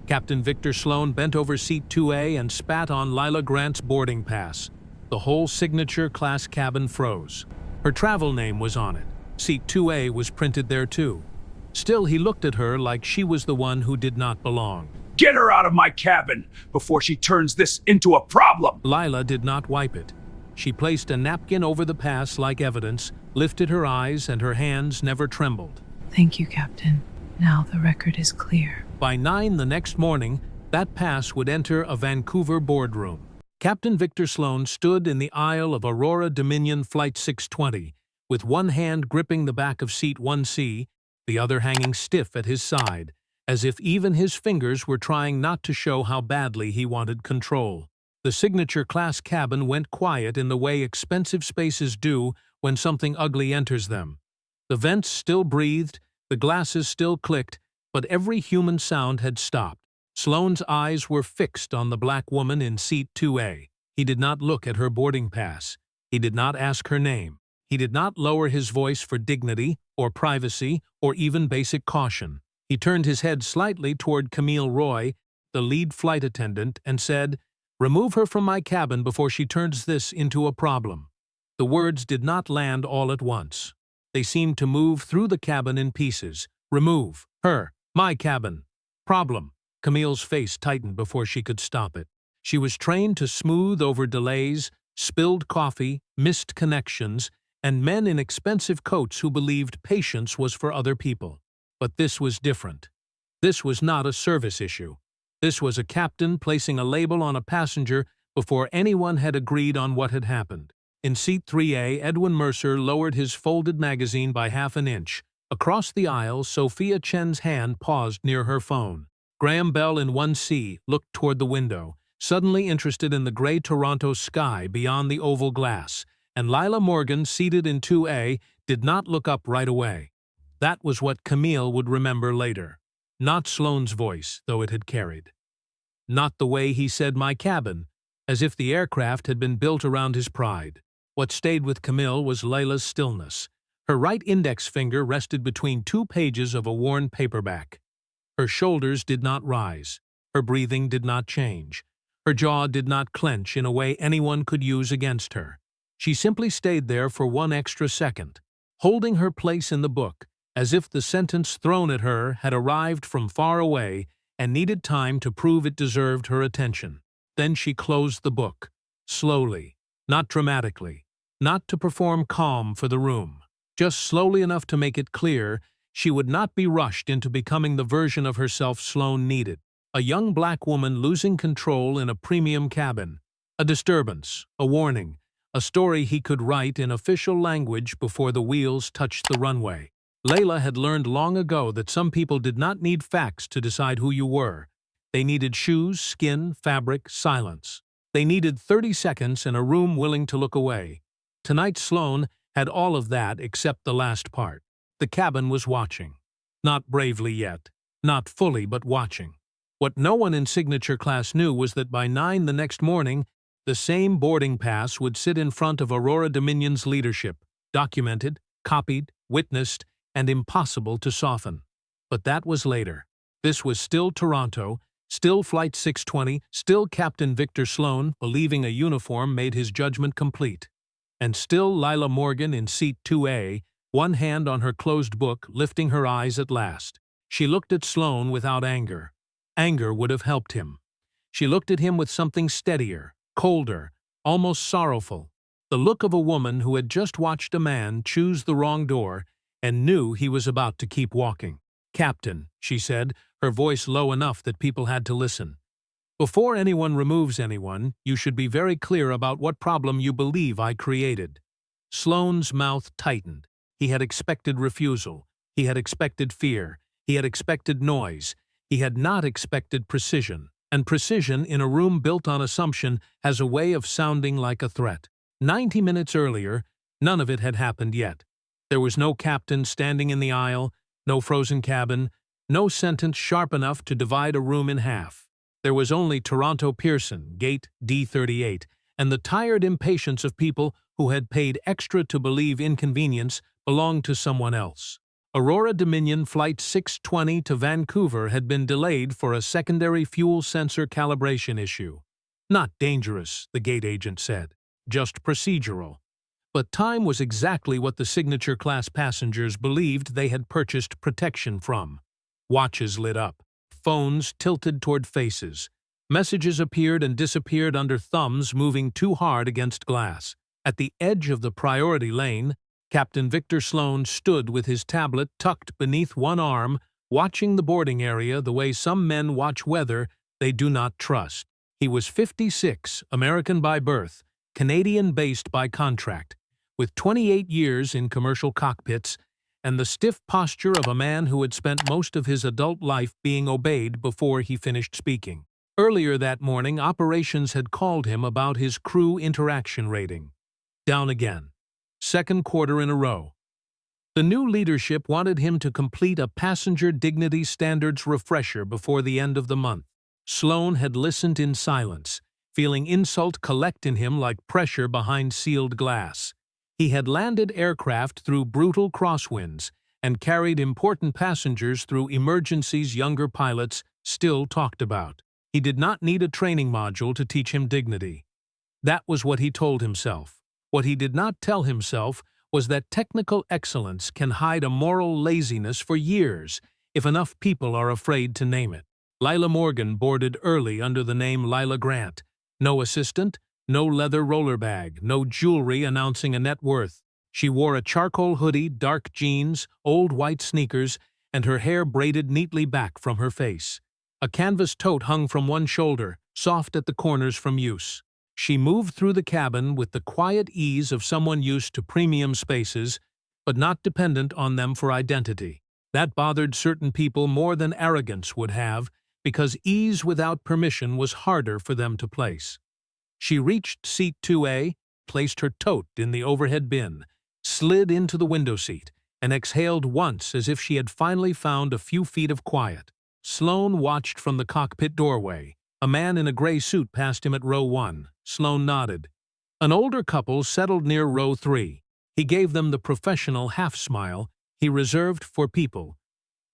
Captain Victor Sloane bent over seat 2A and spat on Leila Grant's boarding pass. The whole signature class cabin froze. Her travel name was on it. Seat 2A was printed there too. Still, he looked at her like she was the one who did not belong. Get her out of my cabin before she turns this into a problem! Leila did not wipe it. She placed a napkin over the pass like evidence, lifted her eyes, and her hands never trembled. Thank you, Captain. Now the record is clear. By 9 the next morning, that pass would enter a Vancouver boardroom. Captain Victor Sloane stood in the aisle of Aurora Dominion Flight 620, with one hand gripping the back of seat 1C, the other hanging stiff at his side, as if even his fingers were trying not to show how badly he wanted control. The signature class cabin went quiet in the way expensive spaces do when something ugly enters them. The vents still breathed, the glasses still clicked, but every human sound had stopped. Sloane's eyes were fixed on the black woman in seat 2A. He did not look at her boarding pass. He did not ask her name. He did not lower his voice for dignity, or privacy, or even basic caution. He turned his head slightly toward Camille Roy, the lead flight attendant, and said, "Remove her from my cabin before she turns this into a problem." The words did not land all at once. They seemed to move through the cabin in pieces. Remove her, my cabin. Problem. Camille's face tightened before she could stop it. She was trained to smooth over delays, spilled coffee, missed connections, and men in expensive coats who believed patience was for other people. But this was different. This was not a service issue. This was a captain placing a label on a passenger before anyone had agreed on what had happened. In seat 3A, Edwin Mercer lowered his folded magazine by half an inch. Across the aisle, Sophia Chen's hand paused near her phone. Graham Bell in 1C looked toward the window, suddenly interested in the gray Toronto sky beyond the oval glass, and Leila Morgan, seated in 2A, did not look up right away. That was what Camille would remember later. Not Sloane's voice, though it had carried. Not the way he said "my cabin," as if the aircraft had been built around his pride. What stayed with Camille was Leila's stillness. Her right index finger rested between 2 pages of a worn paperback. Her shoulders did not rise. Her breathing did not change. Her jaw did not clench in a way anyone could use against her. She simply stayed there for 1 extra second, holding her place in the book, as if the sentence thrown at her had arrived from far away and needed time to prove it deserved her attention. Then she closed the book, slowly, not dramatically, not to perform calm for the room, just slowly enough to make it clear she would not be rushed into becoming the version of herself Sloane needed. A young black woman losing control in a premium cabin. A disturbance, a warning, a story he could write in official language before the wheels touched the runway. Leila had learned long ago that some people did not need facts to decide who you were. They needed shoes, skin, fabric, silence. They needed 30 seconds and a room willing to look away. Tonight Sloane had all of that except the last part. The cabin was watching. Not bravely yet. Not fully, but watching. What no one in signature class knew was that by 9 the next morning, the same boarding pass would sit in front of Aurora Dominion's leadership, documented, copied, witnessed, and impossible to soften. But that was later. This was still Toronto, still Flight 620, still Captain Victor Sloane, believing a uniform made his judgment complete. And still Leila Morgan in seat 2A, one hand on her closed book, lifting her eyes at last. She looked at Sloane without anger. Anger would have helped him. She looked at him with something steadier, colder, almost sorrowful. The look of a woman who had just watched a man choose the wrong door and knew he was about to keep walking. "Captain," she said, her voice low enough that people had to listen. "Before anyone removes anyone, you should be very clear about what problem you believe I created." Sloane's mouth tightened. He had expected refusal. He had expected fear. He had expected noise. He had not expected precision. And precision in a room built on assumption has a way of sounding like a threat. 90 minutes earlier, none of it had happened yet. There was no captain standing in the aisle, no frozen cabin, no sentence sharp enough to divide a room in half. There was only Toronto Pearson, gate D38, and the tired impatience of people who had paid extra to believe inconvenience belonged to someone else. Aurora Dominion Flight 620 to Vancouver had been delayed for a secondary fuel sensor calibration issue. Not dangerous, the gate agent said, just procedural. But time was exactly what the signature class passengers believed they had purchased protection from. Watches lit up, phones tilted toward faces. Messages appeared and disappeared under thumbs moving too hard against glass. At the edge of the priority lane, Captain Victor Sloane stood with his tablet tucked beneath one arm, watching the boarding area the way some men watch weather they do not trust. He was 56, American by birth, Canadian-based by contract, with 28 years in commercial cockpits and the stiff posture of a man who had spent most of his adult life being obeyed before he finished speaking. Earlier that morning, operations had called him about his crew interaction rating. Down again. Second quarter in a row. The new leadership wanted him to complete a passenger dignity standards refresher before the end of the month. Sloane had listened in silence, feeling insult collect in him like pressure behind sealed glass. He had landed aircraft through brutal crosswinds and carried important passengers through emergencies younger pilots still talked about. He did not need a training module to teach him dignity. That was what he told himself. What he did not tell himself was that technical excellence can hide a moral laziness for years if enough people are afraid to name it. Leila Morgan boarded early under the name Leila Grant. No assistant, no leather roller bag, no jewelry announcing a net worth. She wore a charcoal hoodie, dark jeans, old white sneakers, and her hair braided neatly back from her face. A canvas tote hung from one shoulder, soft at the corners from use. She moved through the cabin with the quiet ease of someone used to premium spaces, but not dependent on them for identity. That bothered certain people more than arrogance would have, because ease without permission was harder for them to place. She reached seat 2A, placed her tote in the overhead bin, slid into the window seat, and exhaled once as if she had finally found a few feet of quiet. Sloane watched from the cockpit doorway. A man in a gray suit passed him at row 1. Sloane nodded. An older couple settled near row 3. He gave them the professional half-smile he reserved for people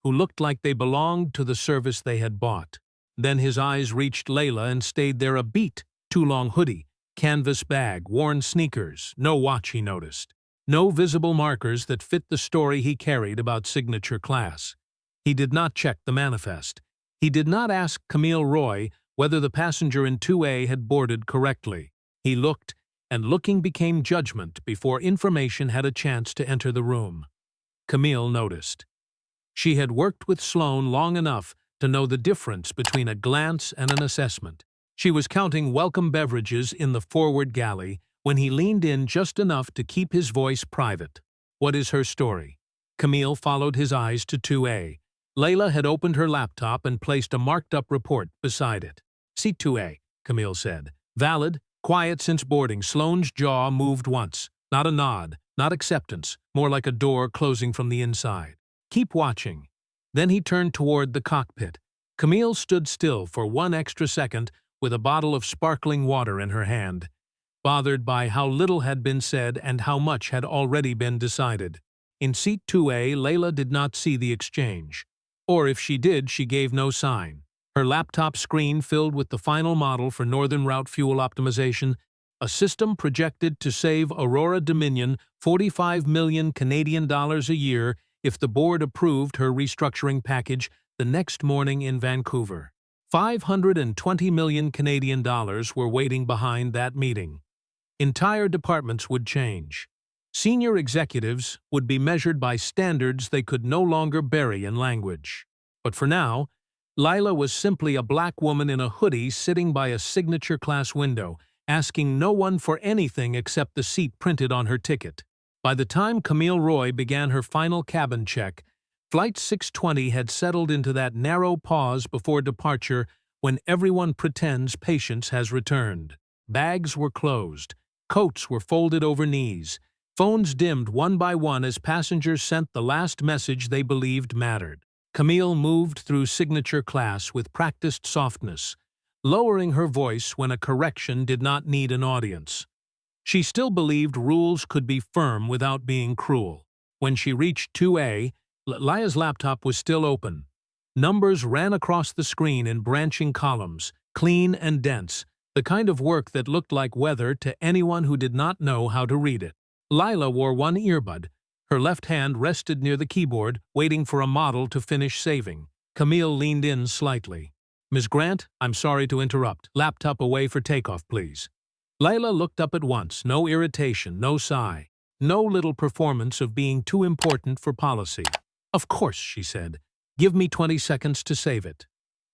who looked like they belonged to the service they had bought. Then his eyes reached Leila and stayed there a beat. Too long hoodie, canvas bag, worn sneakers, no watch he noticed. No visible markers that fit the story he carried about signature class. He did not check the manifest. He did not ask Camille Roy whether the passenger in 2A had boarded correctly. He looked, and looking became judgment before information had a chance to enter the room. Camille noticed. She had worked with Sloane long enough to know the difference between a glance and an assessment. She was counting welcome beverages in the forward galley when he leaned in just enough to keep his voice private. What is her story? Camille followed his eyes to 2A. Leila had opened her laptop and placed a marked-up report beside it. Seat 2A, Camille said. Valid, quiet since boarding. Sloane's jaw moved once. Not a nod, not acceptance, more like a door closing from the inside. Keep watching. Then he turned toward the cockpit. Camille stood still for one extra second with a bottle of sparkling water in her hand, bothered by how little had been said and how much had already been decided. In seat 2A, Leila did not see the exchange. Or if she did, she gave no sign. Her laptop screen filled with the final model for Northern Route fuel optimization, a system projected to save Aurora Dominion 45 million Canadian dollars a year if the board approved her restructuring package the next morning in Vancouver. 520 million Canadian dollars were waiting behind that meeting. Entire departments would change. Senior executives would be measured by standards they could no longer bury in language. But for now, Leila was simply a black woman in a hoodie sitting by a signature class window, asking no one for anything except the seat printed on her ticket. By the time Camille Roy began her final cabin check, Flight 620 had settled into that narrow pause before departure when everyone pretends patience has returned. Bags were closed. Coats were folded over knees. Phones dimmed one by one as passengers sent the last message they believed mattered. Camille moved through signature class with practiced softness, lowering her voice when a correction did not need an audience. She still believed rules could be firm without being cruel. When she reached 2A, Leila's laptop was still open. Numbers ran across the screen in branching columns, clean and dense, the kind of work that looked like weather to anyone who did not know how to read it. Leila wore one earbud. Her left hand rested near the keyboard, waiting for a model to finish saving. Camille leaned in slightly. "Ms. Grant, I'm sorry to interrupt. Laptop away for takeoff, please." Leila looked up at once, no irritation, no sigh, no little performance of being too important for policy. "Of course," she said. "Give me 20 seconds to save it."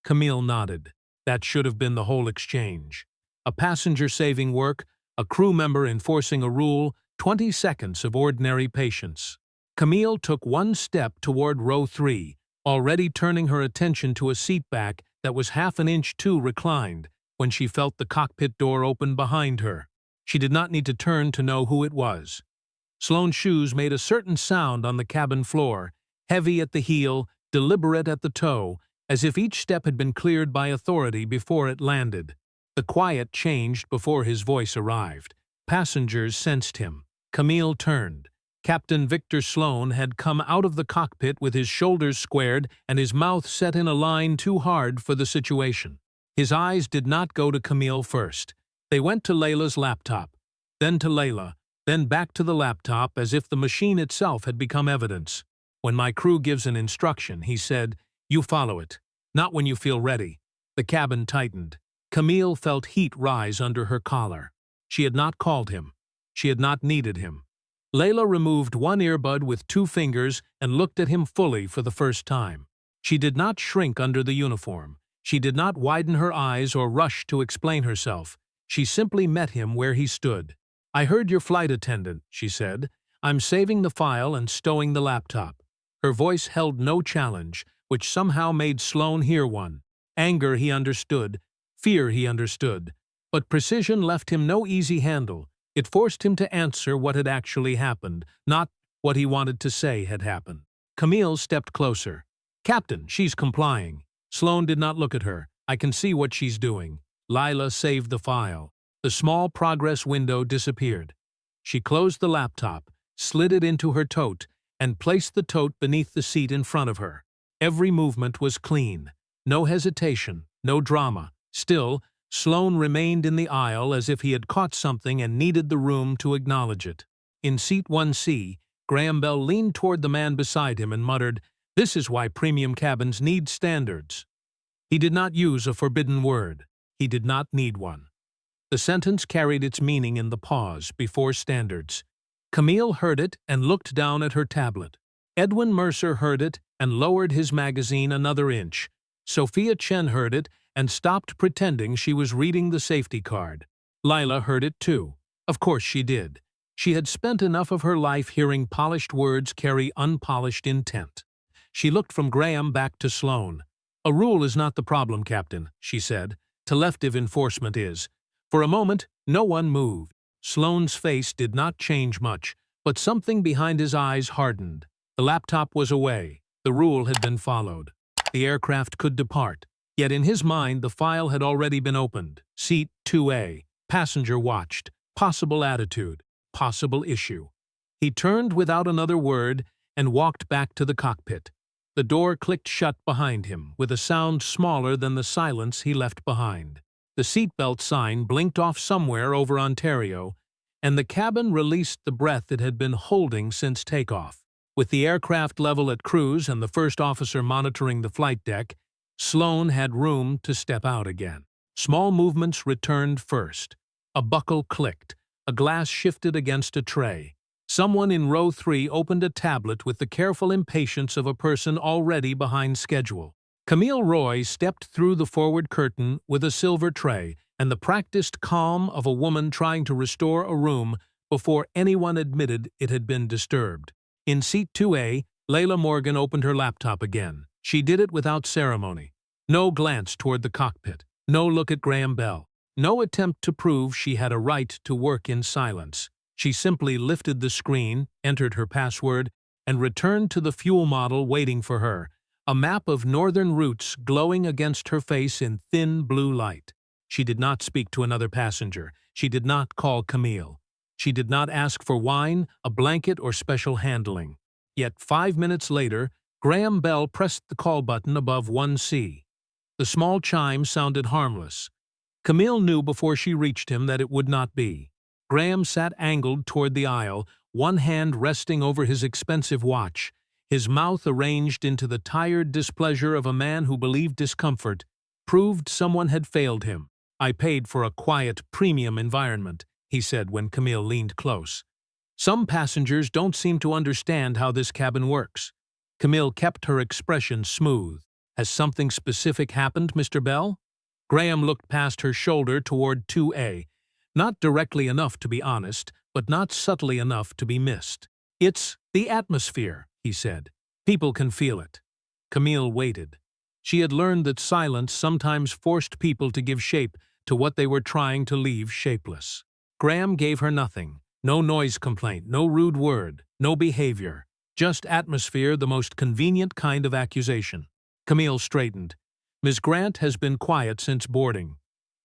Camille nodded. That should have been the whole exchange. A passenger saving work, a crew member enforcing a rule, 20 seconds of ordinary patience. Camille took one step toward row 3, already turning her attention to a seat back that was half an inch too reclined, when she felt the cockpit door open behind her. She did not need to turn to know who it was. Sloane's shoes made a certain sound on the cabin floor, heavy at the heel, deliberate at the toe, as if each step had been cleared by authority before it landed. The quiet changed before his voice arrived. Passengers sensed him. Camille turned. Captain Victor Sloane had come out of the cockpit with his shoulders squared and his mouth set in a line too hard for the situation. His eyes did not go to Camille first. They went to Leila's laptop, then to Leila, then back to the laptop as if the machine itself had become evidence. "When my crew gives an instruction," he said, "you follow it. Not when you feel ready." The cabin tightened. Camille felt heat rise under her collar. She had not called him. She had not needed him. Leila removed one earbud with 2 fingers and looked at him fully for the first time. She did not shrink under the uniform. She did not widen her eyes or rush to explain herself. She simply met him where he stood. "I heard your flight attendant," she said. "I'm saving the file and stowing the laptop." Her voice held no challenge, which somehow made Sloane hear one. Anger he understood, fear he understood, but precision left him no easy handle. It forced him to answer what had actually happened, not what he wanted to say had happened. Camille stepped closer. "Captain, she's complying." Sloane did not look at her. "I can see what she's doing." Leila saved the file. The small progress window disappeared. She closed the laptop, slid it into her tote, and placed the tote beneath the seat in front of her. Every movement was clean. No hesitation, no drama. Still, Sloane remained in the aisle as if he had caught something and needed the room to acknowledge it. In seat 1C, Graham Bell leaned toward the man beside him and muttered, "This is why premium cabins need standards." He did not use a forbidden word. He did not need one. The sentence carried its meaning in the pause before standards. Camille heard it and looked down at her tablet. Edwin Mercer heard it and lowered his magazine another inch. Sophia Chen heard it and stopped pretending she was reading the safety card. Leila heard it too. Of course she did. She had spent enough of her life hearing polished words carry unpolished intent. She looked from Graham back to Sloane. "A rule is not the problem, Captain," she said. "Selective enforcement is." For a moment, no one moved. Sloane's face did not change much, but something behind his eyes hardened. The laptop was away. The rule had been followed. The aircraft could depart. Yet in his mind the file had already been opened. Seat 2A. Passenger watched. Possible attitude. Possible issue. He turned without another word and walked back to the cockpit. The door clicked shut behind him, with a sound smaller than the silence he left behind. The seatbelt sign blinked off somewhere over Ontario, and the cabin released the breath it had been holding since takeoff. With the aircraft level at cruise and the first officer monitoring the flight deck, Sloane had room to step out again. Small movements returned first. A buckle clicked. A glass shifted against a tray. Someone in row 3 opened a tablet with the careful impatience of a person already behind schedule. Camille Roy stepped through the forward curtain with a silver tray and the practiced calm of a woman trying to restore a room before anyone admitted it had been disturbed. In seat 2A, Leila Morgan opened her laptop again. She did it without ceremony. No glance toward the cockpit. No look at Graham Bell. No attempt to prove she had a right to work in silence. She simply lifted the screen, entered her password, and returned to the fuel model waiting for her, a map of northern routes glowing against her face in thin blue light. She did not speak to another passenger. She did not call Camille. She did not ask for wine, a blanket, or special handling. Yet 5 minutes later, Graham Bell pressed the call button above 1C. The small chime sounded harmless. Camille knew before she reached him that it would not be. Graham sat angled toward the aisle, one hand resting over his expensive watch, his mouth arranged into the tired displeasure of a man who believed discomfort proved someone had failed him. "I paid for a quiet, premium environment," he said when Camille leaned close. "Some passengers don't seem to understand how this cabin works." Camille kept her expression smooth. "Has something specific happened, Mr. Bell?" Graham looked past her shoulder toward 2A. Not directly enough to be honest, but not subtly enough to be missed. "It's the atmosphere," he said. "People can feel it." Camille waited. She had learned that silence sometimes forced people to give shape to what they were trying to leave shapeless. Graham gave her nothing. No noise complaint, no rude word, no behavior. Just atmosphere, the most convenient kind of accusation. Camille straightened. "Ms. Grant has been quiet since boarding."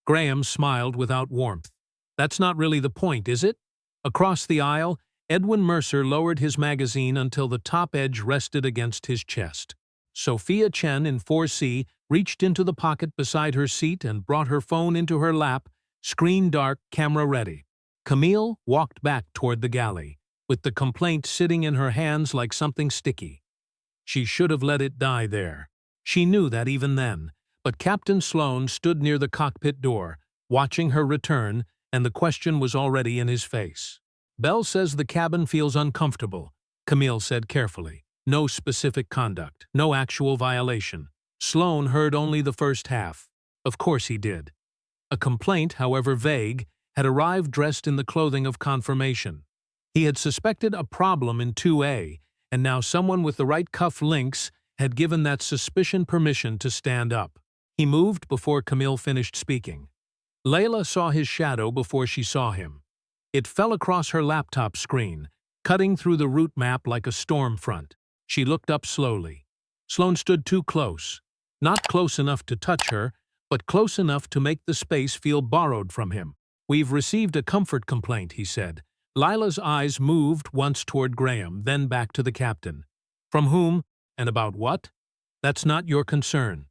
Graham smiled without warmth. "That's not really the point, is it?" Across the aisle, Edwin Mercer lowered his magazine until the top edge rested against his chest. Sophia Chen in 4C reached into the pocket beside her seat and brought her phone into her lap, screen dark, camera ready. Camille walked back toward the galley, with the complaint sitting in her hands like something sticky. She should have let it die there. She knew that even then, but Captain Sloane stood near the cockpit door, watching her return, and the question was already in his face. "Bell says the cabin feels uncomfortable," Camille said carefully. "No specific conduct, no actual violation." Sloane heard only the first half. Of course he did. A complaint, however vague, had arrived dressed in the clothing of confirmation. He had suspected a problem in 2A, and now someone with the right cuff links had given that suspicion permission to stand up. He moved before Camille finished speaking. Leila saw his shadow before she saw him. It fell across her laptop screen, cutting through the route map like a storm front. She looked up slowly. Sloane stood too close. Not close enough to touch her, but close enough to make the space feel borrowed from him. "We've received a comfort complaint," he said. Lila's eyes moved once toward Graham, then back to the captain. "From whom, and about what?" "That's not your concern."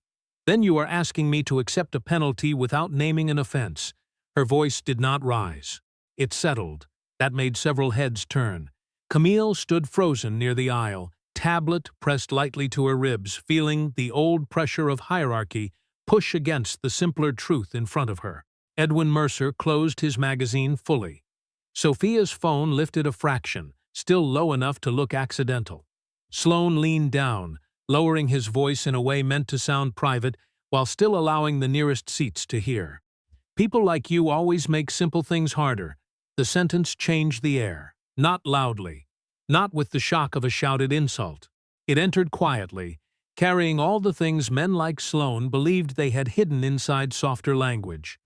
"Then you are asking me to accept a penalty without naming an offense." Her voice did not rise. It settled. That made several heads turn. Camille stood frozen near the aisle, tablet pressed lightly to her ribs, feeling the old pressure of hierarchy push against the simpler truth in front of her. Edwin Mercer closed his magazine fully. Sophia's phone lifted a fraction, still low enough to look accidental. Sloane leaned down, lowering his voice in a way meant to sound private while still allowing the nearest seats to hear. "People like you always make simple things harder." The sentence changed the air. Not loudly. Not with the shock of a shouted insult. It entered quietly, carrying all the things men like Sloane believed they had hidden inside softer language.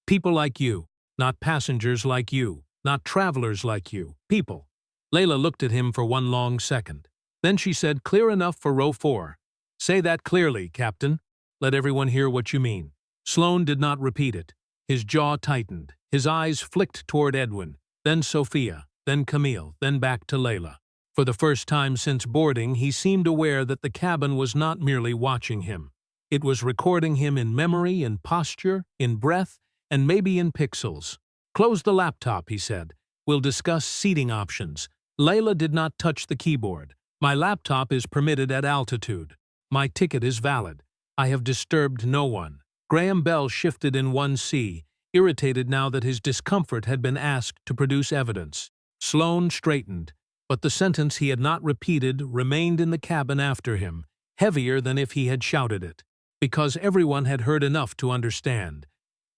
"People like you, not passengers like you, not travelers like you, people." Leila looked at him for one long second. Then she said, "Clear enough for row 4. Say that clearly, Captain. Let everyone hear what you mean." Sloane did not repeat it. His jaw tightened. His eyes flicked toward Edwin, then Sophia, then Camille, then back to Leila. For the first time since boarding, he seemed aware that the cabin was not merely watching him. It was recording him in memory, in posture, in breath, and maybe in pixels. "Close the laptop," he said. "We'll discuss seating options." Leila did not touch the keyboard. "My laptop is permitted at altitude. My ticket is valid. I have disturbed no one." Graham Bell shifted in 1C, irritated now that his discomfort had been asked to produce evidence. Sloane straightened, but the sentence he had not repeated remained in the cabin after him, heavier than if he had shouted it. Because everyone had heard enough to understand,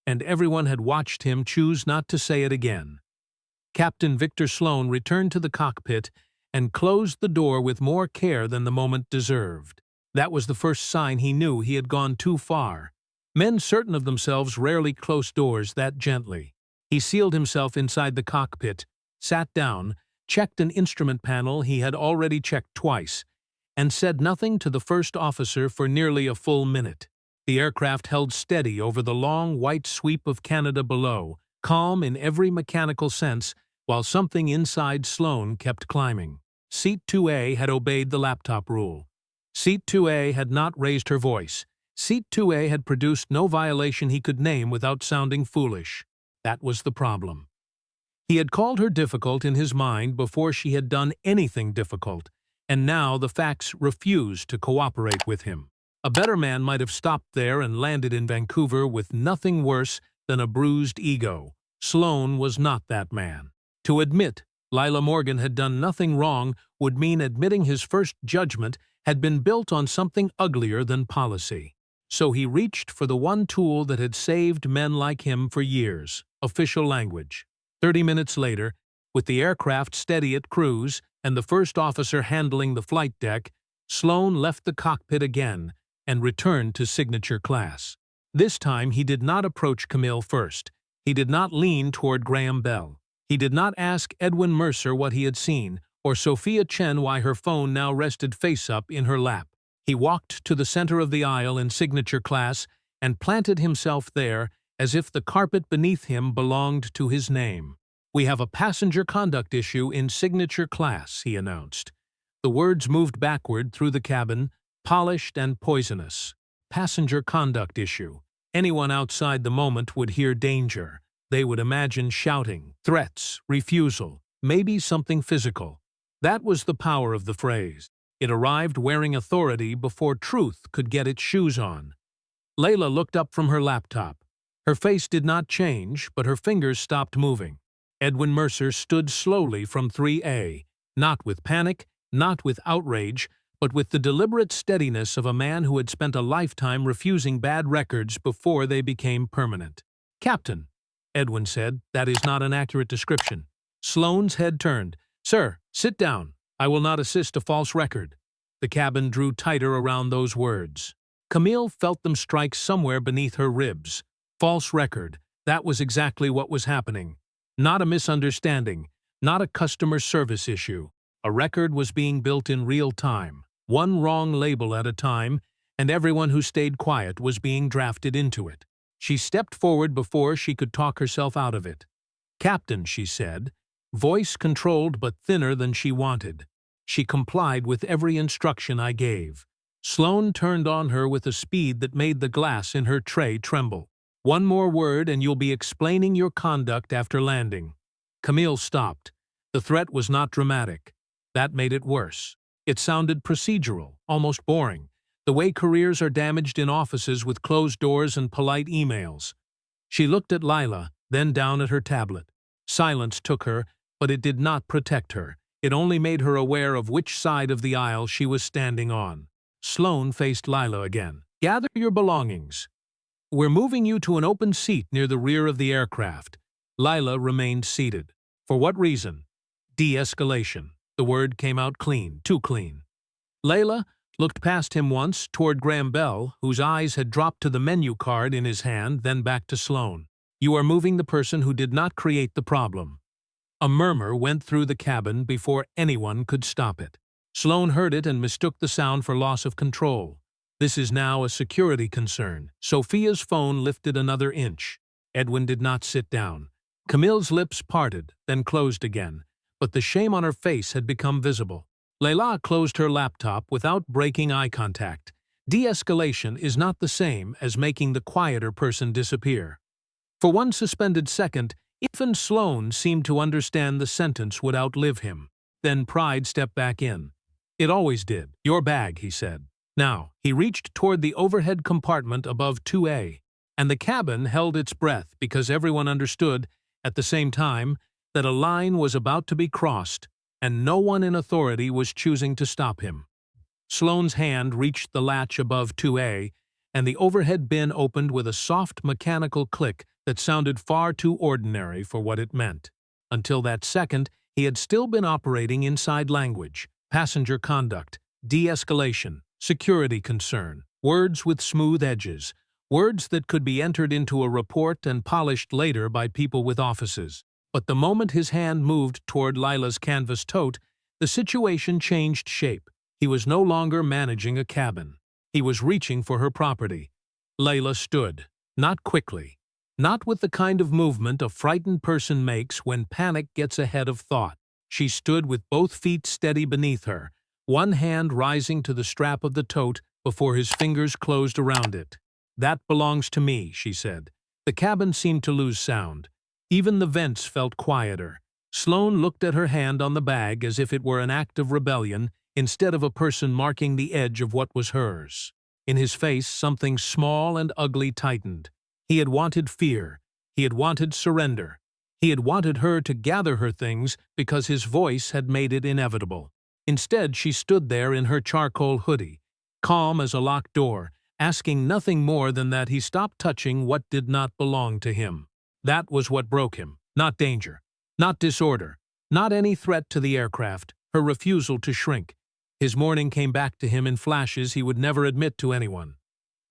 and everyone had watched him choose not to say it again. Captain Victor Sloane returned to the cockpit and closed the door with more care than the moment deserved. That was the first sign he knew he had gone too far. Men certain of themselves rarely close doors that gently. He sealed himself inside the cockpit, sat down, checked an instrument panel he had already checked twice, and said nothing to the first officer for nearly a full minute. The aircraft held steady over the long white sweep of Canada below, calm in every mechanical sense, while something inside Sloane kept climbing. Seat 2A had obeyed the laptop rule. Seat 2A had not raised her voice. Seat 2A had produced no violation he could name without sounding foolish. That was the problem. He had called her difficult in his mind before she had done anything difficult, and now the facts refused to cooperate with him. A better man might have stopped there and landed in Vancouver with nothing worse than a bruised ego. Sloane was not that man. To admit Leila Morgan had done nothing wrong would mean admitting his first judgment had been built on something uglier than policy. So he reached for the one tool that had saved men like him for years: official language. 30 minutes later, with the aircraft steady at cruise and the first officer handling the flight deck, Sloane left the cockpit again and returned to signature class. This time he did not approach Camille first. He did not lean toward Graham Bell. He did not ask Edwin Mercer what he had seen, or Sophia Chen why her phone now rested face-up in her lap. He walked to the center of the aisle in signature class and planted himself there as if the carpet beneath him belonged to his name. "We have a passenger conduct issue in signature class," he announced. The words moved backward through the cabin, polished and poisonous. Passenger conduct issue. Anyone outside the moment would hear danger. They would imagine shouting, threats, refusal, maybe something physical. That was the power of the phrase. It arrived wearing authority before truth could get its shoes on. Leila looked up from her laptop. Her face did not change, but her fingers stopped moving. Edwin Mercer stood slowly from 3A, not with panic, not with outrage, but with the deliberate steadiness of a man who had spent a lifetime refusing bad records before they became permanent. "Captain," Edwin said, "that is not an accurate description." Sloane's head turned. "Sir, sit down. I will not assist a false record." The cabin drew tighter around those words. Camille felt them strike somewhere beneath her ribs. False record. That was exactly what was happening. Not a misunderstanding, not a customer service issue. A record was being built in real time, one wrong label at a time, and everyone who stayed quiet was being drafted into it. She stepped forward before she could talk herself out of it. "Captain," she said, voice controlled but thinner than she wanted. She complied with every instruction I gave. Sloane turned on her with a speed that made the glass in her tray tremble. "One more word and you'll be explaining your conduct after landing." Camille stopped. The threat was not dramatic. That made it worse. It sounded procedural, almost boring, the way careers are damaged in offices with closed doors and polite emails. She looked at Leila, then down at her tablet. Silence took her, but it did not protect her. It only made her aware of which side of the aisle she was standing on. Sloane faced Leila again. "Gather your belongings. We're moving you to an open seat near the rear of the aircraft." Leila remained seated. For what reason? De-escalation. The word came out clean, too clean. Leila looked past him once toward Graham Bell, whose eyes had dropped to the menu card in his hand, then back to Sloane. "You are moving the person who did not create the problem." A murmur went through the cabin before anyone could stop it. Sloane heard it and mistook the sound for loss of control. This is now a security concern. Sophia's phone lifted another inch. Edwin did not sit down. Camille's lips parted, then closed again, but the shame on her face had become visible. Leila closed her laptop without breaking eye contact. De-escalation is not the same as making the quieter person disappear. For one suspended second, even Sloane seemed to understand the sentence would outlive him. Then pride stepped back in. It always did. "Your bag," he said. Now, he reached toward the overhead compartment above 2A, and the cabin held its breath because everyone understood, at the same time, that a line was about to be crossed, and no one in authority was choosing to stop him. Sloane's hand reached the latch above 2A, and the overhead bin opened with a soft mechanical click that sounded far too ordinary for what it meant. Until that second, he had still been operating inside language, passenger conduct, de-escalation, security concern, words with smooth edges, words that could be entered into a report and polished later by people with offices. But the moment his hand moved toward Leila's canvas tote, the situation changed shape. He was no longer managing a cabin. He was reaching for her property. Leila stood, not quickly, not with the kind of movement a frightened person makes when panic gets ahead of thought. She stood with both feet steady beneath her, one hand rising to the strap of the tote before his fingers closed around it. "That belongs to me," she said. The cabin seemed to lose sound. Even the vents felt quieter. Sloane looked at her hand on the bag as if it were an act of rebellion instead of a person marking the edge of what was hers. In his face, something small and ugly tightened. He had wanted fear. He had wanted surrender. He had wanted her to gather her things because his voice had made it inevitable. Instead, she stood there in her charcoal hoodie, calm as a locked door, asking nothing more than that he stop touching what did not belong to him. That was what broke him. Not danger. Not disorder. Not any threat to the aircraft. Her refusal to shrink. His morning came back to him in flashes he would never admit to anyone.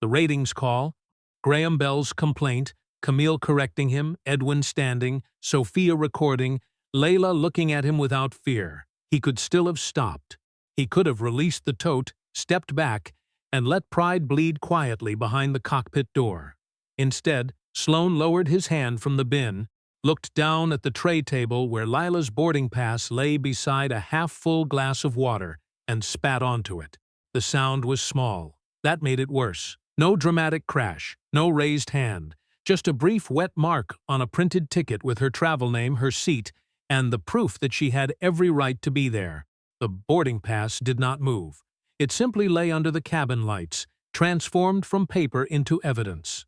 The ratings call, Graham Bell's complaint, Camille correcting him, Edwin standing, Sophia recording, Leila looking at him without fear. He could still have stopped. He could have released the tote, stepped back, and let pride bleed quietly behind the cockpit door. Instead, Sloane lowered his hand from the bin, looked down at the tray table where Leila's boarding pass lay beside a half-full glass of water, and spat onto it. The sound was small. That made it worse. No dramatic crash, no raised hand, just a brief wet mark on a printed ticket with her travel name, her seat, and the proof that she had every right to be there. The boarding pass did not move. It simply lay under the cabin lights, transformed from paper into evidence.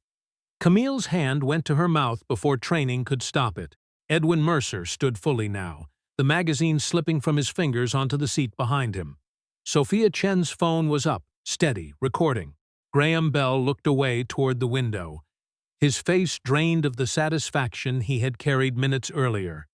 Camille's hand went to her mouth before training could stop it. Edwin Mercer stood fully now, the magazine slipping from his fingers onto the seat behind him. Sophia Chen's phone was up, steady, recording. Graham Bell looked away toward the window, his face drained of the satisfaction he had carried minutes earlier.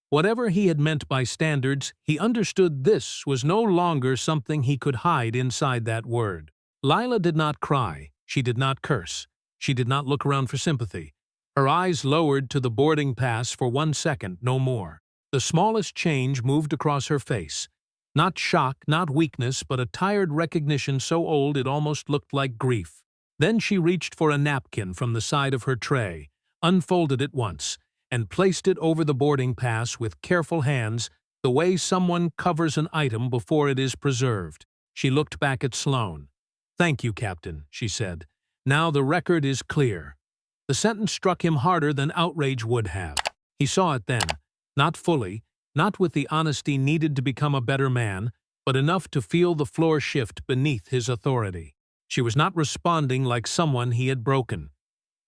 Whatever he had meant by standards, he understood this was no longer something he could hide inside that word. Leila did not cry. She did not curse. She did not look around for sympathy. Her eyes lowered to the boarding pass for 1 second, no more. The smallest change moved across her face. Not shock, not weakness, but a tired recognition so old it almost looked like grief. Then she reached for a napkin from the side of her tray, unfolded it once, and placed it over the boarding pass with careful hands, the way someone covers an item before it is preserved. She looked back at Sloane. "Thank you, Captain," she said. "Now the record is clear." The sentence struck him harder than outrage would have. He saw it then, not fully, not with the honesty needed to become a better man, but enough to feel the floor shift beneath his authority. She was not responding like someone he had broken.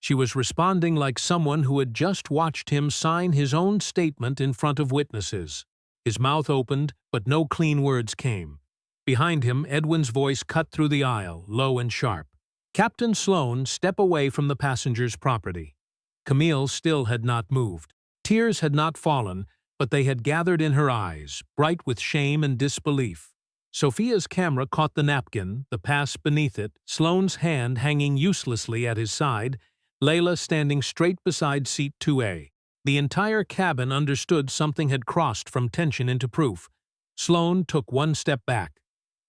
She was responding like someone who had just watched him sign his own statement in front of witnesses. His mouth opened, but no clean words came. Behind him, Edwin's voice cut through the aisle, low and sharp. "Captain Sloane, step away from the passenger's property." Camille still had not moved. Tears had not fallen, but they had gathered in her eyes, bright with shame and disbelief. Sophia's camera caught the napkin, the pass beneath it, Sloane's hand hanging uselessly at his side, Leila standing straight beside seat 2A. The entire cabin understood something had crossed from tension into proof. Sloane took one step back,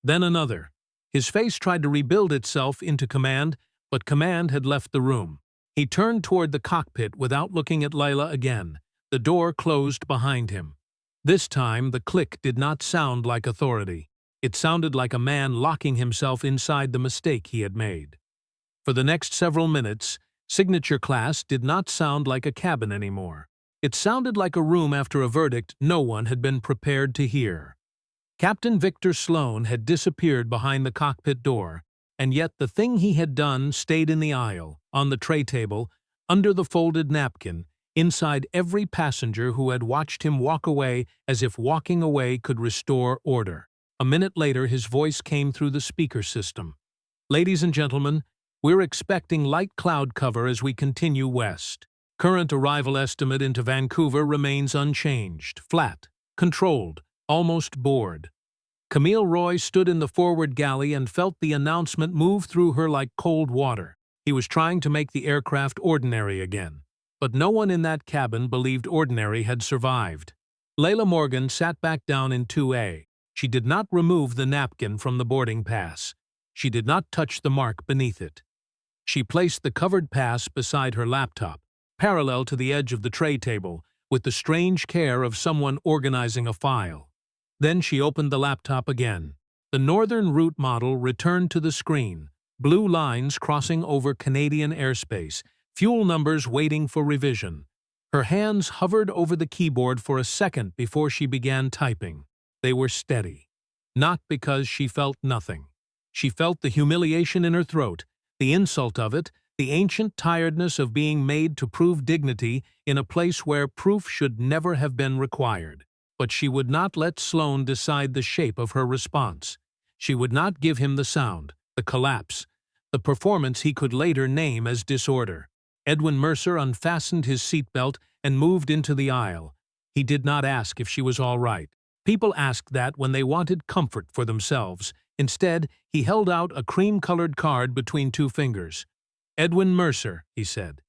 then another. His face tried to rebuild itself into command, but command had left the room. He turned toward the cockpit without looking at Leila again. The door closed behind him. This time, the click did not sound like authority. It sounded like a man locking himself inside the mistake he had made. For the next several minutes, signature class did not sound like a cabin anymore. It sounded like a room after a verdict no one had been prepared to hear. Captain Victor Sloane had disappeared behind the cockpit door, and yet the thing he had done stayed in the aisle, on the tray table, under the folded napkin, inside every passenger who had watched him walk away as if walking away could restore order. A minute later, his voice came through the speaker system. "Ladies and gentlemen, we're expecting light cloud cover as we continue west. Current arrival estimate into Vancouver remains unchanged, flat, controlled, almost bored." Camille Roy stood in the forward galley and felt the announcement move through her like cold water. He was trying to make the aircraft ordinary again. But no one in that cabin believed ordinary had survived. Leila Morgan sat back down in 2A. She did not remove the napkin from the boarding pass. She did not touch the mark beneath it. She placed the covered pass beside her laptop, parallel to the edge of the tray table, with the strange care of someone organizing a file. Then she opened the laptop again. The northern route model returned to the screen, blue lines crossing over Canadian airspace, fuel numbers waiting for revision. Her hands hovered over the keyboard for a second before she began typing. They were steady. Not because she felt nothing. She felt the humiliation in her throat, the insult of it, the ancient tiredness of being made to prove dignity in a place where proof should never have been required. But she would not let Sloane decide the shape of her response. She would not give him the sound, the collapse, the performance he could later name as disorder. Edwin Mercer unfastened his seatbelt and moved into the aisle. He did not ask if she was all right. People asked that when they wanted comfort for themselves. Instead, he held out a cream-colored card between two fingers. "Edwin Mercer," he said.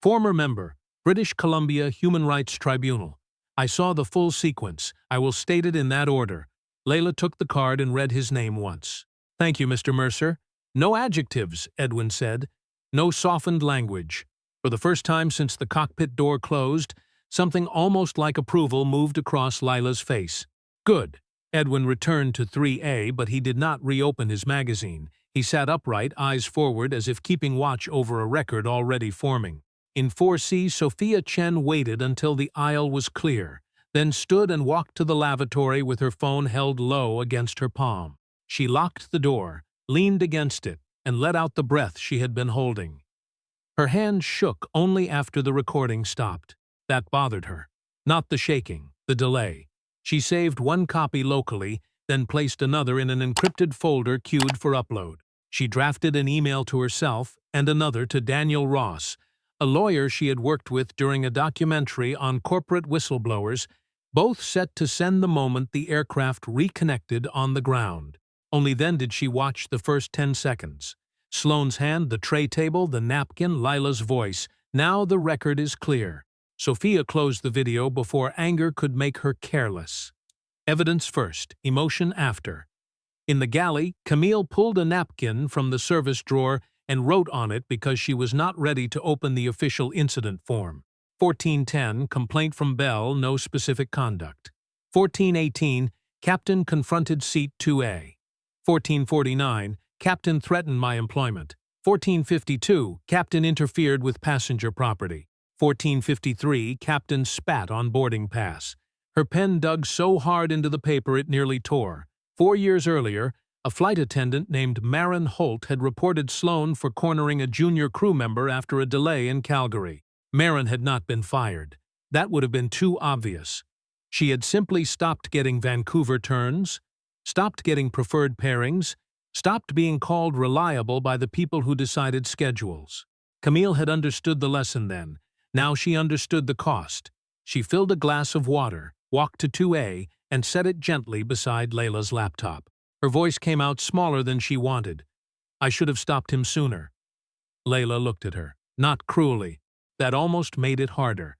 "Former member, British Columbia Human Rights Tribunal. I saw the full sequence. I will state it in that order." Leila took the card and read his name once. "Thank you, Mr. Mercer." "No adjectives," Edwin said. "No softened language." For the first time since the cockpit door closed, something almost like approval moved across Leila's face. "Good." Edwin returned to 3A, but he did not reopen his magazine. He sat upright, eyes forward, as if keeping watch over a record already forming. In 4C, Sophia Chen waited until the aisle was clear, then stood and walked to the lavatory with her phone held low against her palm. She locked the door, leaned against it, and let out the breath she had been holding. Her hand shook only after the recording stopped. That bothered her. Not the shaking, the delay. She saved one copy locally, then placed another in an encrypted folder queued for upload. She drafted an email to herself and another to Daniel Ross, a lawyer she had worked with during a documentary on corporate whistleblowers, both set to send the moment the aircraft reconnected on the ground. Only then did she watch the first 10 seconds. Sloane's hand, the tray table, the napkin, Leila's voice. Now the record is clear. Sophia closed the video before anger could make her careless. Evidence first, emotion after. In the galley, Camille pulled a napkin from the service drawer and wrote on it because she was not ready to open the official incident form. 1410, complaint from Bell, no specific conduct. 1418, captain confronted seat 2A. 1449, captain threatened my employment. 1452, captain interfered with passenger property. 1453, captain spat on boarding pass. Her pen dug so hard into the paper it nearly tore. 4 years earlier, a flight attendant named Maren Holt had reported Sloane for cornering a junior crew member after a delay in Calgary. Maren had not been fired. That would have been too obvious. She had simply stopped getting Vancouver turns, stopped getting preferred pairings, stopped being called reliable by the people who decided schedules. Camille had understood the lesson then. Now she understood the cost. She filled a glass of water, walked to 2A, and set it gently beside Leila's laptop. Her voice came out smaller than she wanted. "I should have stopped him sooner." Leila looked at her, not cruelly. That almost made it harder.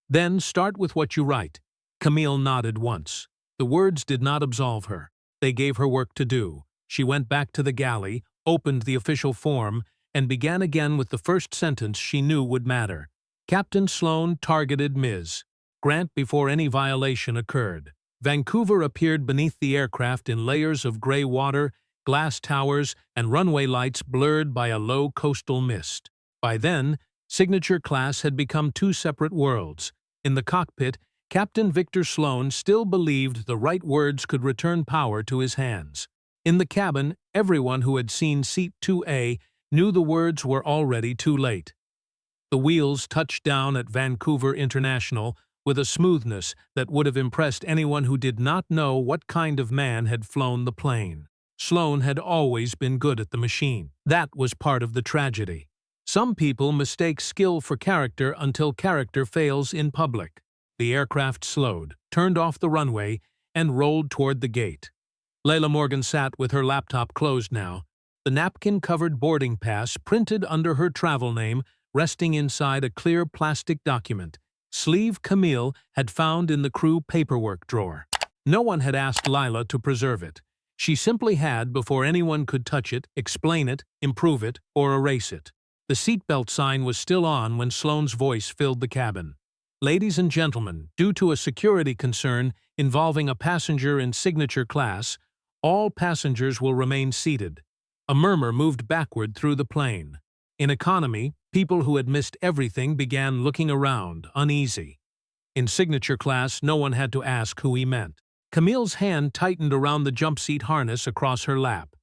"Then start with what you write." Camille nodded once. The words did not absolve her. They gave her work to do. She went back to the galley, opened the official form, and began again with the first sentence she knew would matter. Captain Sloane targeted Ms. Grant before any violation occurred. Vancouver appeared beneath the aircraft in layers of gray water, glass towers, and runway lights blurred by a low coastal mist. By then, Signature class had become two separate worlds. In the cockpit, Captain Victor Sloane still believed the right words could return power to his hands. In the cabin, everyone who had seen Seat 2A knew the words were already too late. The wheels touched down at Vancouver International with a smoothness that would have impressed anyone who did not know what kind of man had flown the plane. Sloane had always been good at the machine. That was part of the tragedy. Some people mistake skill for character until character fails in public. The aircraft slowed, turned off the runway, and rolled toward the gate. Leila Morgan sat with her laptop closed now, the napkin-covered boarding pass printed under her travel name resting inside a clear plastic document. Sleeve Camille had found in the crew paperwork drawer. No one had asked Leila to preserve it. She simply had, before anyone could touch it, explain it, improve it, or erase it. The seatbelt sign was still on when Sloane's voice filled the cabin. "Ladies and gentlemen, due to a security concern involving a passenger in Signature class, All passengers will remain seated. A murmur moved backward through the plane. In economy, people who had missed everything began looking around, uneasy. In signature class, no one had to ask who he meant. Camille's hand tightened around the jump seat harness across her lap.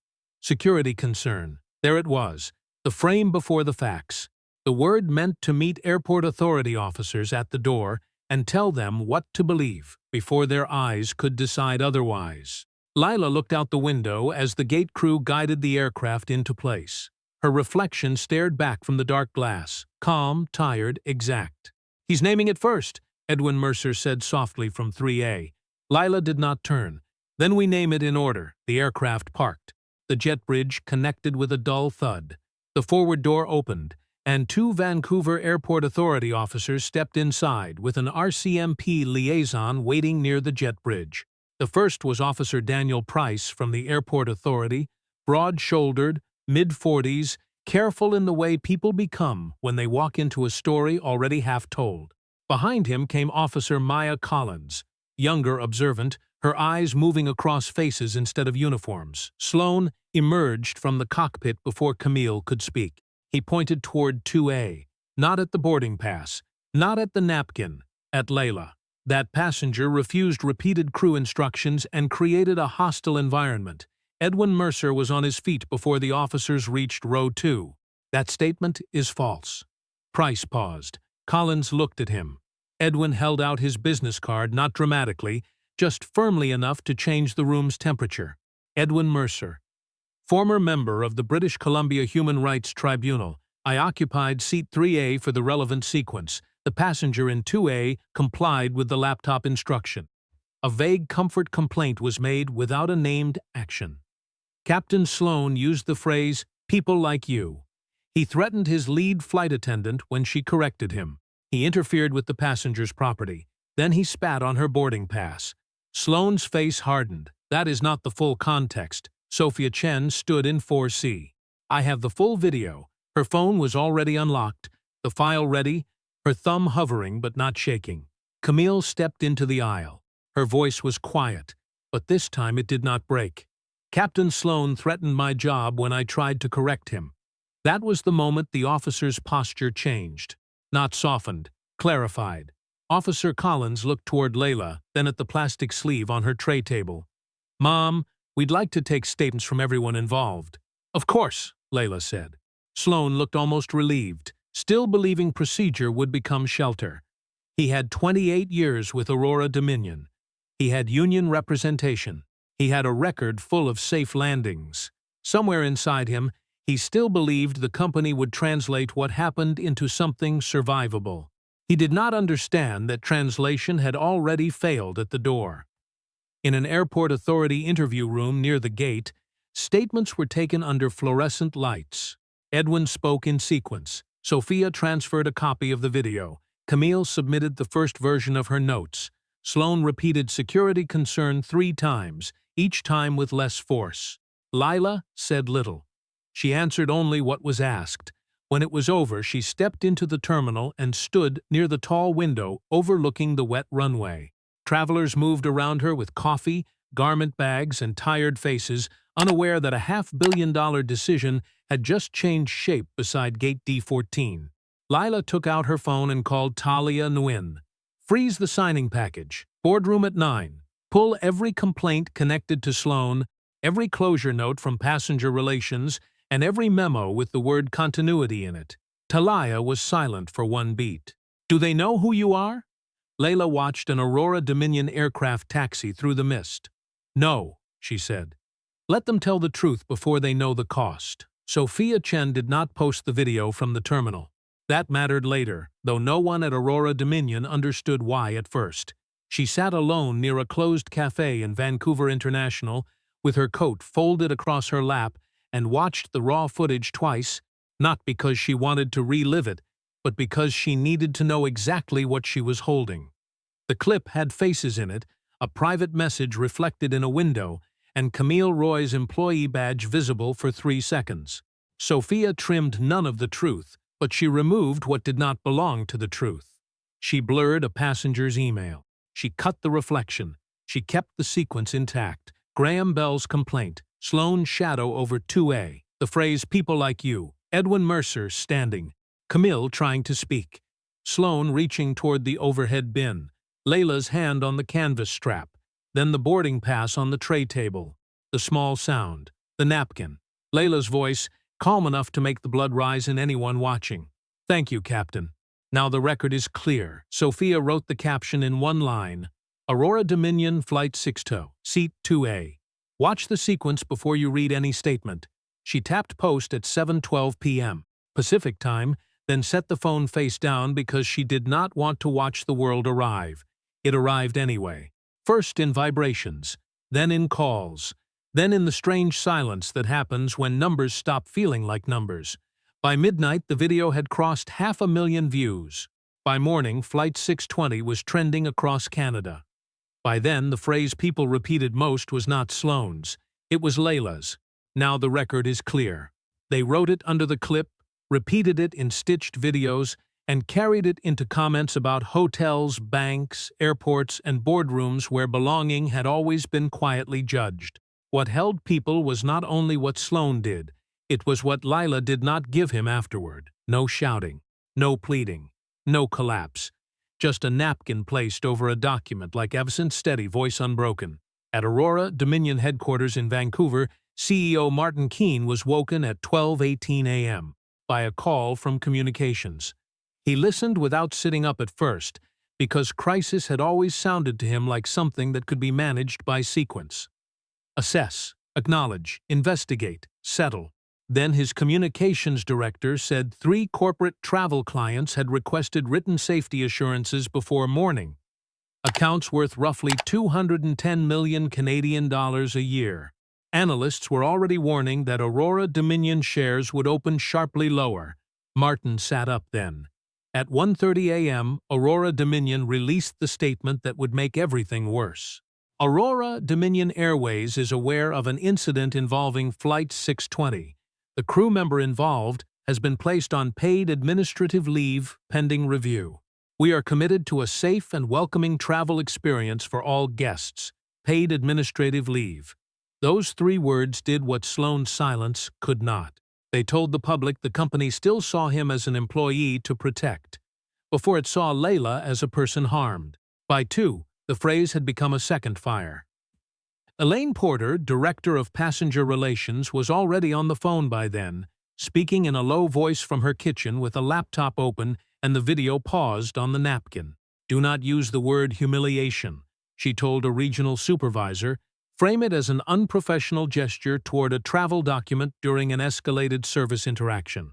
Security concern. There it was, the frame before the facts. The word meant to meet airport authority officers at the door and tell them what to believe before their eyes could decide otherwise. Leila looked out the window as the gate crew guided the aircraft into place. Her reflection stared back from the dark glass, calm, tired, exact. "He's naming it first," Edwin Mercer said softly from 3A. Leila did not turn. "Then we name it in order." The aircraft parked. The jet bridge connected with a dull thud. The forward door opened, and two Vancouver Airport Authority officers stepped inside with an RCMP liaison waiting near the jet bridge. The first was Officer Daniel Price from the Airport Authority, broad-shouldered, mid-40s, careful in the way people become when they walk into a story already half told. Behind him came Officer Maya Collins, younger, observant, her eyes moving across faces instead of uniforms. Sloane emerged from the cockpit before Camille could speak. He pointed toward 2A, not at the boarding pass, not at the napkin, at Leila. That passenger refused repeated crew instructions and created a hostile environment. Edwin Mercer was on his feet before the officers reached row 2. "That statement is false." Price paused. Collins looked at him. Edwin held out his business card, not dramatically, just firmly enough to change the room's temperature. Edwin Mercer, former member of the British Columbia Human Rights Tribunal. I occupied seat 3A for the relevant sequence. The passenger in 2A complied with the laptop instruction. A vague comfort complaint was made without a named action. Captain Sloane used the phrase, "people like you." He threatened his lead flight attendant when she corrected him. He interfered with the passenger's property. Then he spat on her boarding pass. Sloane's face hardened. "That is not the full context." Sophia Chen stood in 4C. "I have the full video." Her phone was already unlocked, the file ready, her thumb hovering but not shaking. Camille stepped into the aisle. Her voice was quiet, but this time it did not break. "Captain Sloane threatened my job when I tried to correct him." That was the moment the officer's posture changed. Not softened, clarified. Officer Collins looked toward Leila, then at the plastic sleeve on her tray table. "Mom, we'd like to take statements from everyone involved." "Of course," Leila said. Sloane looked almost relieved, still believing procedure would become shelter. He had 28 years with Aurora Dominion. He had union representation. He had a record full of safe landings. Somewhere inside him, he still believed the company would translate what happened into something survivable. He did not understand that translation had already failed at the door. In an airport authority interview room near the gate, statements were taken under fluorescent lights. Edwin spoke in sequence. Sophia transferred a copy of the video. Camille submitted the first version of her notes. Sloane repeated security concern 3 times, each time with less force. Leila said little. She answered only what was asked. When it was over, she stepped into the terminal and stood near the tall window overlooking the wet runway. Travelers moved around her with coffee, garment bags, and tired faces, unaware that a $500 million decision had just changed shape beside gate D14. Leila took out her phone and called Talia Nguyen. "Freeze the signing package. Boardroom at 9. Pull every complaint connected to Sloane, every closure note from passenger relations, and every memo with the word continuity in it." Talia was silent for 1 beat. "Do they know who you are?" Leila watched an Aurora Dominion aircraft taxi through the mist. "No," she said. "Let them tell the truth before they know the cost." Sophia Chen did not post the video from the terminal. That mattered later, though no one at Aurora Dominion understood why at first. She sat alone near a closed cafe in Vancouver International, with her coat folded across her lap, and watched the raw footage twice, not because she wanted to relive it, but because she needed to know exactly what she was holding. The clip had faces in it, a private message reflected in a window, and Camille Roy's employee badge visible for 3 seconds. Sophia trimmed none of the truth, but she removed what did not belong to the truth. She blurred a passenger's email. She cut the reflection. She kept the sequence intact. Graham Bell's complaint, Sloane's shadow over 2A, the phrase people like you, Edwin Mercer standing, Camille trying to speak, Sloane reaching toward the overhead bin, Leila's hand on the canvas strap, then the boarding pass on the tray table, the small sound, the napkin, Leila's voice, calm enough to make the blood rise in anyone watching. Thank you, Captain. Now the record is clear. Sophia wrote the caption in one line, Aurora Dominion Flight 62, Seat 2A. Watch the sequence before you read any statement. She tapped post at 7:12 p.m. Pacific time, then set the phone face down because she did not want to watch the world arrive. It arrived anyway. First in vibrations, then in calls, then in the strange silence that happens when numbers stop feeling like numbers. By midnight, the video had crossed 500,000 views. By morning, Flight 620 was trending across Canada. By then, the phrase people repeated most was not Sloane's. It was Leila's. Now the record is clear. They wrote it under the clip, repeated it in stitched videos, and carried it into comments about hotels, banks, airports, and boardrooms where belonging had always been quietly judged. What held people was not only what Sloane did, it was what Leila did not give him afterward. No shouting, no pleading, no collapse. Just a napkin placed over a document like Evson's steady voice unbroken. At Aurora Dominion headquarters in Vancouver, CEO Martin Keane was woken at 12:18 a.m. by a call from communications. He listened without sitting up at first, because crisis had always sounded to him like something that could be managed by sequence. Assess, acknowledge, investigate, settle. Then his communications director said 3 corporate travel clients had requested written safety assurances before morning, accounts worth roughly 210 million Canadian dollars a year. Analysts were already warning that Aurora Dominion shares would open sharply lower. Martin sat up then. At 1:30 a.m., Aurora Dominion released the statement that would make everything worse. Aurora Dominion Airways is aware of an incident involving Flight 620. The crew member involved has been placed on paid administrative leave pending review. We are committed to a safe and welcoming travel experience for all guests. Paid administrative leave. Those 3 words did what Sloane's silence could not. They told the public the company still saw him as an employee to protect, before it saw Leila as a person harmed. By 2, the phrase had become a second fire. Elaine Porter, Director of Passenger Relations, was already on the phone by then, speaking in a low voice from her kitchen with a laptop open and the video paused on the napkin. Do not use the word humiliation, she told a regional supervisor. Frame it as an unprofessional gesture toward a travel document during an escalated service interaction.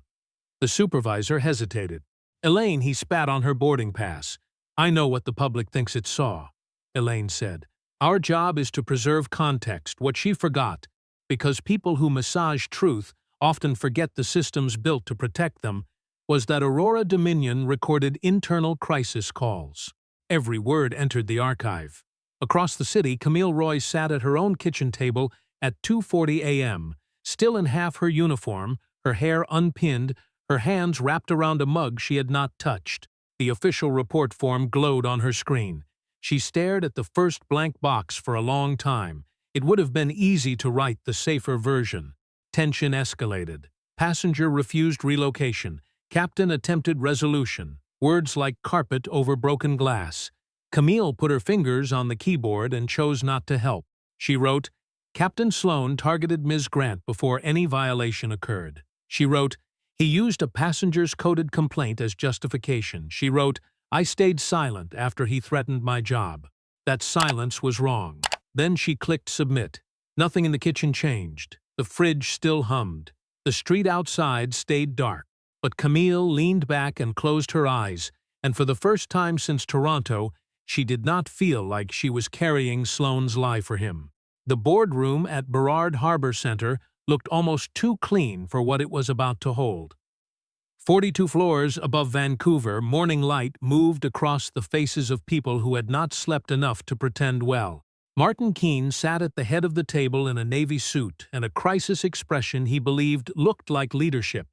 The supervisor hesitated. Elaine, he spat on her boarding pass. I know what the public thinks it saw, Elaine said. Our job is to preserve context, what she forgot, because people who massage truth often forget the systems built to protect them, was that Aurora Dominion recorded internal crisis calls. Every word entered the archive. Across the city, Camille Roy sat at her own kitchen table at 2:40 a.m., still in half her uniform, her hair unpinned, her hands wrapped around a mug she had not touched. The official report form glowed on her screen. She stared at the first blank box for a long time. It would have been easy to write the safer version. Tension escalated. Passenger refused relocation. Captain attempted resolution. Words like carpet over broken glass. Camille put her fingers on the keyboard and chose not to help. She wrote, Captain Sloane targeted Ms. Grant before any violation occurred. She wrote, he used a passenger's coded complaint as justification. She wrote, I stayed silent after he threatened my job. That silence was wrong. Then she clicked submit. Nothing in the kitchen changed. The fridge still hummed. The street outside stayed dark. But Camille leaned back and closed her eyes, and for the first time since Toronto, she did not feel like she was carrying Sloane's lie for him. The boardroom at Burrard Harbor Center looked almost too clean for what it was about to hold. 42 floors above Vancouver, morning light moved across the faces of people who had not slept enough to pretend well. Martin Keane sat at the head of the table in a navy suit and a crisis expression he believed looked like leadership.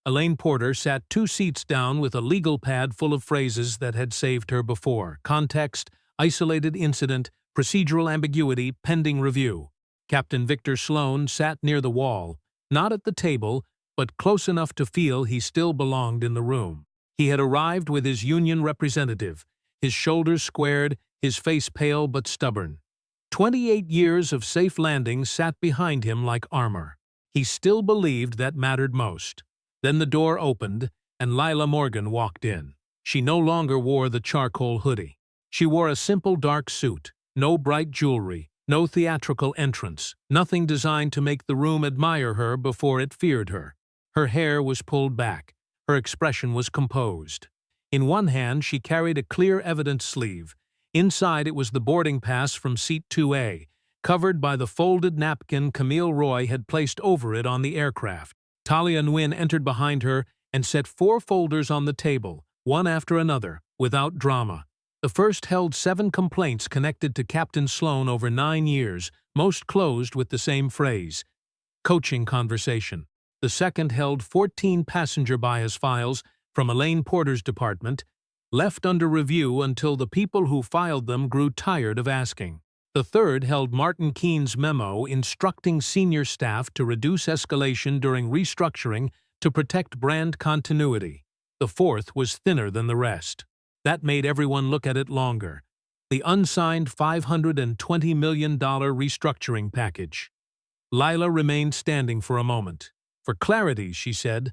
Elaine Porter sat 2 seats down with a legal pad full of phrases that had saved her before. Context, isolated incident, procedural ambiguity, pending review. Captain Victor Sloane sat near the wall, not at the table, but close enough to feel he still belonged in the room. He had arrived with his union representative, his shoulders squared, his face pale but stubborn. 28 years of safe landings sat behind him like armor. He still believed that mattered most. Then the door opened, and Leila Morgan walked in. She no longer wore the charcoal hoodie. She wore a simple dark suit, no bright jewelry, no theatrical entrance, nothing designed to make the room admire her before it feared her. Her hair was pulled back. Her expression was composed. In one hand she carried a clear evidence sleeve. Inside it was the boarding pass from seat 2A, covered by the folded napkin Camille Roy had placed over it on the aircraft. Talia Nguyen entered behind her and set 4 folders on the table, one after another, without drama. The first held 7 complaints connected to Captain Sloane over 9 years, most closed with the same phrase, coaching conversation. The second held 14 passenger bias files from Elaine Porter's department, left under review until the people who filed them grew tired of asking. The third held Martin Keene's memo instructing senior staff to reduce escalation during restructuring to protect brand continuity. The fourth was thinner than the rest. That made everyone look at it longer. The unsigned $520 million restructuring package. Leila remained standing for a moment. For clarity, she said,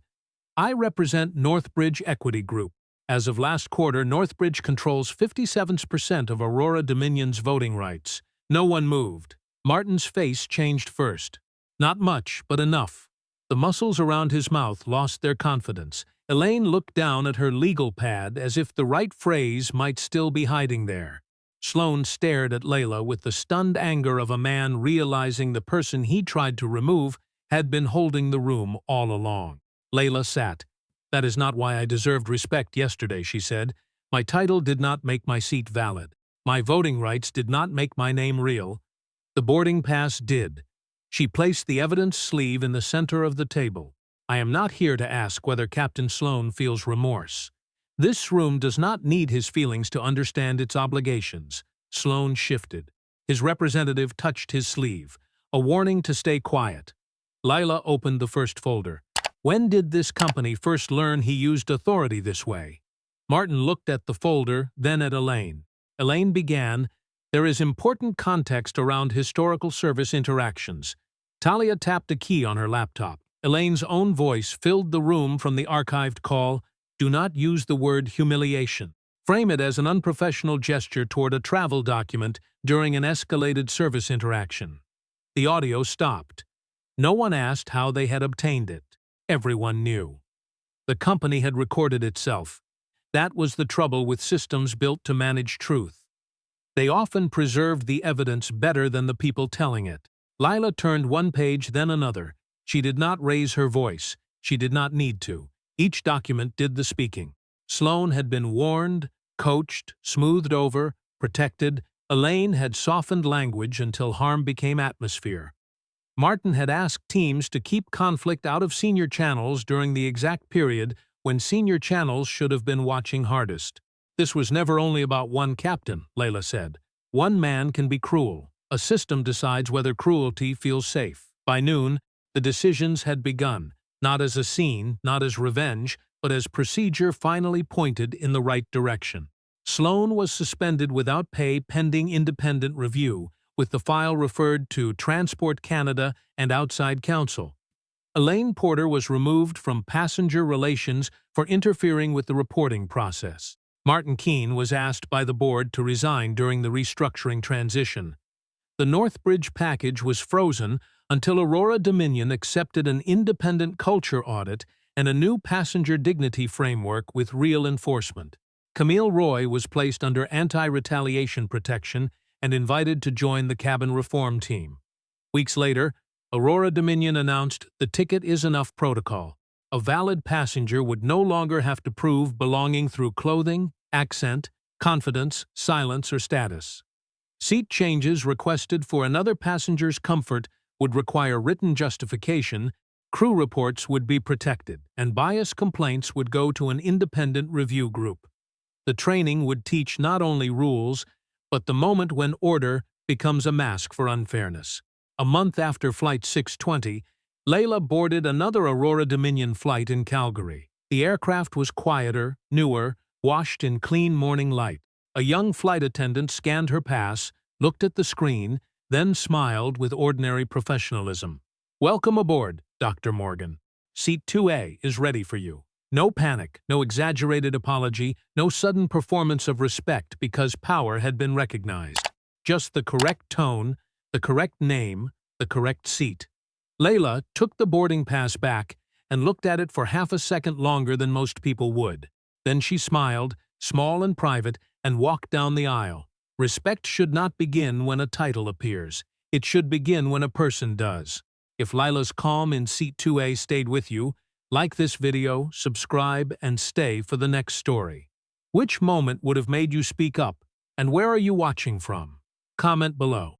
I represent Northbridge Equity Group. As of last quarter, Northbridge controls 57% of Aurora Dominion's voting rights. No one moved. Martin's face changed first. Not much, but enough. The muscles around his mouth lost their confidence. Elaine looked down at her legal pad as if the right phrase might still be hiding there. Sloane stared at Leila with the stunned anger of a man realizing the person he tried to remove had been holding the room all along. Leila sat. That is not why I deserved respect yesterday, she said. My title did not make my seat valid. My voting rights did not make my name real. The boarding pass did. She placed the evidence sleeve in the center of the table. I am not here to ask whether Captain Sloane feels remorse. This room does not need his feelings to understand its obligations. Sloane shifted. His representative touched his sleeve, a warning to stay quiet. Leila opened the first folder. When did this company first learn he used authority this way? Martin looked at the folder, then at Elaine. Elaine began, There is important context around historical service interactions. Talia tapped a key on her laptop. Elaine's own voice filled the room from the archived call, Do not use the word humiliation. Frame it as an unprofessional gesture toward a travel document during an escalated service interaction. The audio stopped. No one asked how they had obtained it. Everyone knew. The company had recorded itself. That was the trouble with systems built to manage truth. They often preserved the evidence better than the people telling it. Leila turned one page, then another. She did not raise her voice. She did not need to. Each document did the speaking. Sloane had been warned, coached, smoothed over, protected. Elaine had softened language until harm became atmosphere. Martin had asked teams to keep conflict out of senior channels during the exact period when senior channels should have been watching hardest. This was never only about one captain, Leila said. One man can be cruel. A system decides whether cruelty feels safe. By noon, the decisions had begun, not as a scene, not as revenge, but as procedure finally pointed in the right direction. Sloane was suspended without pay pending independent review, with the file referred to Transport Canada and outside counsel. Elaine Porter was removed from passenger relations for interfering with the reporting process. Martin Keene was asked by the board to resign during the restructuring transition. The Northbridge package was frozen until Aurora Dominion accepted an independent culture audit and a new passenger dignity framework with real enforcement. Camille Roy was placed under anti-retaliation protection and invited to join the cabin reform team. Weeks later, Aurora Dominion announced the ticket is enough protocol. A valid passenger would no longer have to prove belonging through clothing, accent, confidence, silence, or status. Seat changes requested for another passenger's comfort would require written justification, crew reports would be protected, and bias complaints would go to an independent review group. The training would teach not only rules, but the moment when order becomes a mask for unfairness. A month after Flight 620, Leila boarded another Aurora Dominion flight in Calgary. The aircraft was quieter, newer, washed in clean morning light. A young flight attendant scanned her pass, looked at the screen, then smiled with ordinary professionalism. "Welcome aboard, Dr. Morgan. Seat 2A is ready for you." No panic, no exaggerated apology, no sudden performance of respect because power had been recognized. Just the correct tone, the correct name, the correct seat. Leila took the boarding pass back and looked at it for half a second longer than most people would. Then she smiled, small and private, and walked down the aisle. Respect should not begin when a title appears. It should begin when a person does. If Leila's calm in Seat 2A stayed with you, like this video, subscribe, and stay for the next story. Which moment would have made you speak up, and where are you watching from? Comment below.